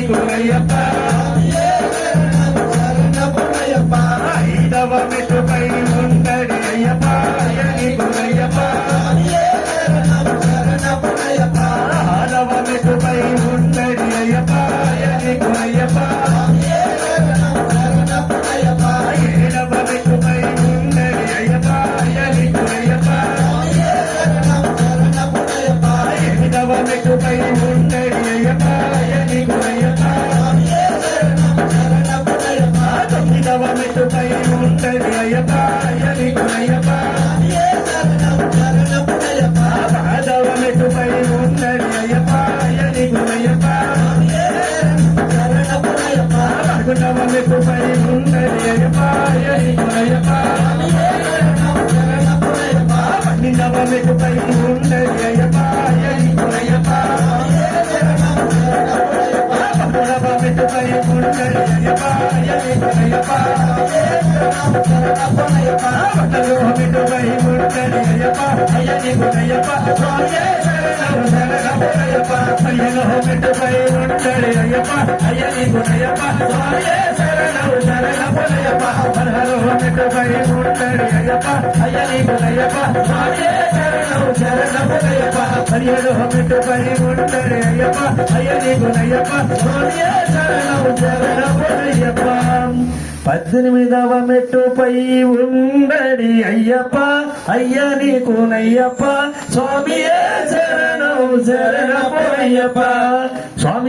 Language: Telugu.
గురయ్యప్ప ఐదవ మెట్టుపై ఉండడి అయ్యప్ప అయ్యని గురయ్యప్ప ఆరవ మెట్టుపై ఉండడి అయ్యప్ప అయ్యని గురయ్యప్ప ఏడవ మెట్టుపై ఉండడి అయ్యప్ప అయ్యని గురయ్యప్ప ఎనిమిదవ మెట్టుపై ఉండడి అయ్యప్ప అయ్యని గురయ్యప్ప తొమ్మిదవ మెట్టుపై ఉండడి అయ్యప్ప అయ్యని గురయ్యప్ప పదవ మెట్టుపై ఉండడి అయ్యప్ప అయ్యని గురయ్యప్ప పదకొండవ మెట్టుపై ఉండడి అయ్యప్ప అయ్యని గురయ్యప్ప పన్నెండవ మెట్టుపై ఉండడి అయ్యప్ప అయ్యని గురయ్యప్ప పదమూడవ మెట్టుపై ఉండడి అయ్యప్ప అయ్యని గురయ్యప్ప పద్నాలుగవ మెట్టుపై ఉండడి అయ్యప్ప అయ్యని గురయ్యప్ప పదిహేనవ మెట్టుపై ఉండడి అయ్యప్ప అయ్యని గురయ్యప్ప పదహారవ మెట్టుపై ఉండడి అయ్యప్ప అయ్యని గురయ్యప్ప పదిహేడవ మెట్టుపై ఉండడి అయ్యప్ప అయ్యని గురయ్యప్ప 18వ మెట్టుపై ఉండడి అయ్యప్ప అయ్యని గురయ్యప్ప స్వామియే శరణం శరణమయ్యప్ప స్వామి